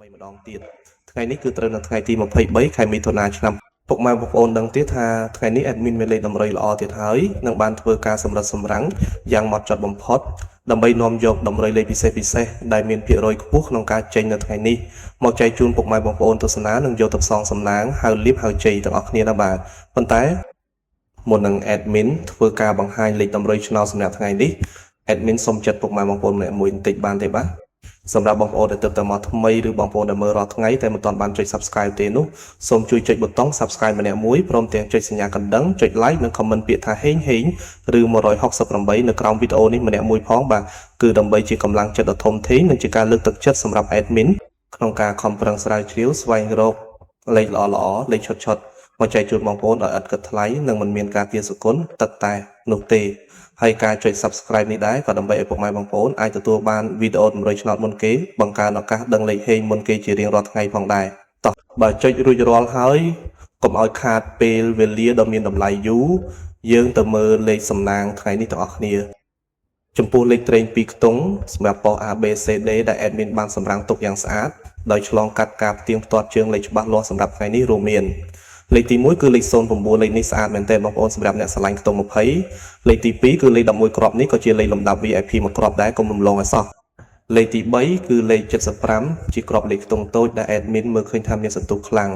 ថ្មីម្ដងទៀតថ្ងៃនេះគឺត្រូវនៅថ្ងៃទី23ខែមិថុនាឆ្នាំពុកម៉ែបងប្អូនដឹងទៀតថាថ្ងៃនេះ admin មានលេខតម្រុយល្អទៀតហើយនឹងបានធ្វើការសម្រិតសម្រាំងយ៉ាងហ្មត់ចត់បំផុតដើម្បីនាំយកតម្រុយលេខពិសេសដែលមានភាគរយខ្ពស់ក្នុងការចេញនៅថ្ងៃនេះមកចែកជូនពុកម៉ែបងប្អូនទស្សនានិងយកទៅផ្សងសំណាងហៅលៀបហៅជ័យទាំងអស់គ្នាណាបាទប៉ុន្តែមុននឹង admin ធ្វើការបង្ហាញលេខតម្រុយឆ្នោតសម្រាប់ថ្ងៃនេះ admin សូមចាត់ពុកម៉ែបងប្អូនម្នាក់មួយបន្តិចបានទេបាទសម្រាប់បងប្អូនដែលទើបតែមកថ្មីឬបងប្អូនដែលមើលរាល់ថ្ងៃតែមិនទាន់បានចុច Subscribe ទេនោះសូមជួយចុចប៊ូតុង Subscribe ម្នាក់មួយព្រមទាំងចុចសញ្ញាកណ្ដឹងចុច Like និង Comment ពាក្យថាហេងហេងឬ168នៅក្រោមវីដេអូនេះម្នាក់មួយផងបាទគឺដើម្បីជាកម្លាំងចិត្តដ៏ធំធេងនិងជាការលើកទឹកចិត្តសម្រាប់ admin ក្នុងការខំប្រឹងស្រាវជ្រាវស្វែងរកលេខល្អៗលេខឆុតៗមកចែកជូនបងប្អូនដោយឥតគិតថ្លៃនិងមិនមានការទារសគុណទឹកតែនោះទេហើយការចុច Subscribe នេះដែរក៏ដើម្បីឲ្យពុកម៉ែបងប្អូនអាចទទួលបានវីដេអូតម្រុយឆ្នោតមុនគេបង្កើនឱកាសដឹងលេខហេងមុនគេជារៀងរាល់ថ្ងៃផងដែរតោះបើចុចរួចរាល់ហើយកុំឲ្យខាតពេលវេលាដ៏មានតម្លៃយូរយើងទៅមើលលេខសំណាងថ្ងៃនេះទាំងអស់គ្នាចំពោះលេខត្រេង2ខ្ទង់សម្រាប់ប៉ុស ABCD ដែល admin បានសម្រាំងទុកយ៉ាងស្អាតដោយឆ្លងកាត់ការផ្ទៀងផ្ទាត់ជើងលេខច្បាស់លាស់សម្រាប់ថ្ងៃនេះរួមមានលេខទី1គឺលេខ09លេខនេះស្អាតមែនទែនបងប្អូនសម្រាប់អ្នកស្រឡាញ់ខ្ទង់20លេខទី2គឺលេខ11គ្រាប់នេះក៏ជាលេខលំដាប់ VIP មួយគ្រាប់ដែរកុំរំលងឲ្យសោះលេខទី3គឺលេខ75ជាគ្រាប់លេខខ្ទង់តូចដែល admin មើលឃើញថាមានសន្ទុះខ្លាំង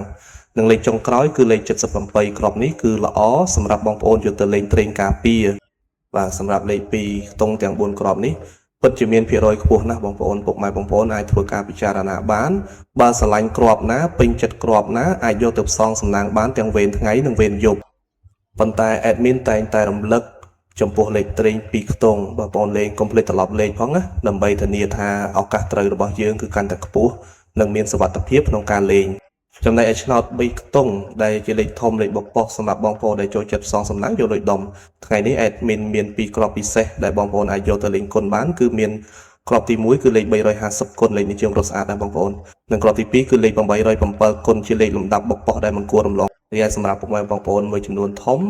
និងលេខចុងក្រោយគឺលេខ77គ្រាប់នេះគឺល្អសម្រាប់បងប្អូនយកទៅលេងត្រេងការពារបាទសម្រាប់លេខ2ខ្ទង់ទាំង4គ្រាប់នេះពិតជាមានភាគរយខ្ពស់ណាស់បងប្អូនពុកម៉ែបងប្អូនអាចធ្វើការពិចារណាបានបើស្រឡាញ់គ្រាប់ណាពេញចិត្តគ្រាប់ណាអាចយកទៅផ្សងសំណាងបានទាំងវេនថ្ងៃនិងវេនយប់ប៉ុន្តែ admin តែងតែរំលឹកចំពោះលេខត្រេង2ខ្ទង់បងប្អូនលេងកុំភ្លេចត្រឡប់លេខផងណាដើម្បីធានាថាឱកាសត្រូវរបស់យើងគឺកាន់តែខ្ពស់និងមានសុវត្ថិភាពក្នុងការលេងចំណែកឯឆ្នោត3ខ្ទង់ដែលជាលេខធំលេខបប៉ុសសម្រាប់បងប្អូនដែលចូលចិត្តផ្សងសំណាងយកលុយដុំថ្ងៃនេះ admin មាន2គ្រាប់ពិសេសដែលបងប្អូនអាចយកទៅលេងគុណបានគឺមានគ្រាប់ទី1គឺលេខ350គុណលេខនេះជាងរត់ស្អាតដែរបងប្អូននិងគ្រាប់ទី2គឺលេខ807គុណជាលេខលំដាប់បប៉ុសដែលមិនគួររំលងរីឯសម្រាប់ពុកម៉ែបងប្អូនមួយចំនួនធំ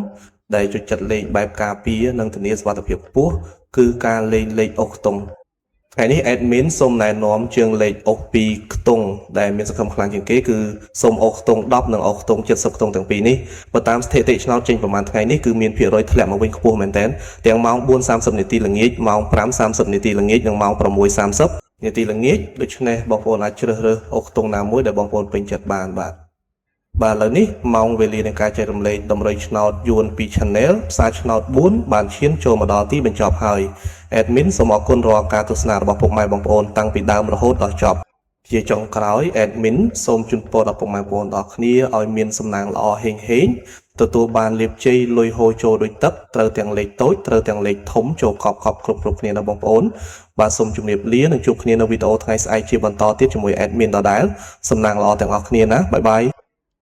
ដែលចូលចិត្តលេងបែបការពារនិងធានាសុវត្ថិភាពខ្ពស់គឺការលេងលេខអុសខ្ទង់ថ្ងៃនេះ admin សូមណែនាំជើងលេខអុស2ខ្ទង់ដែលមានសង្ឃឹមខ្លាំងជាងគេគឺសូមអុសខ្ទង់10និងអុសខ្ទង់70ខ្ទង់ទាំងពីរនេះបើតាមស្ថិតិឆ្នោតចេញប្រហែលថ្ងៃនេះគឺមានភាគរយធ្លាក់មកវិញខ្ពស់មែនទែនទាំងម៉ោង 4:30 នាទីល្ងាចម៉ោង 5:30 នាទីល្ងាចនិងម៉ោង 6:30 នាទីល្ងាចដូច្នេះបងប្អូនអាចជ្រើសរើសអុសខ្ទង់ណាមួយដែលបងប្អូនពេញចិត្តបានបាទឥឡូវនេះម៉ោងវេលានៃការចែករំលែកតម្រុយឆ្នោតយួន2 Channel ផ្សាយឆ្នោត4បានឈានចូលមកដល់ទីបញ្ចប់ហើយ admin សូមអរគុណរាល់ការទស្សនារបស់ពុកម៉ែបងប្អូនតាំងពីដើមរហូតដល់ចប់ជាចុងក្រោយ admin សូមជូនពរដល់ពុកម៉ែបងប្អូនទាំងគ្នាឲ្យមានសំណាងល្អហេងហេងទទួលបានលាភជ័យលុយហូរចូលដូចទឹកត្រូវទាំងលេខតូចត្រូវទាំងលេខធំចូលកប់គ្រប់គ្នាណាបងប្អូនបាទសូមជម្រាបលានិងជួបគ្នានៅវីដេអូថ្ងៃស្អែកជាបន្តទៀតជាមួយ admin ដដែលសំណាងល្អទាំងអស់គ្នាណាបាយបាយ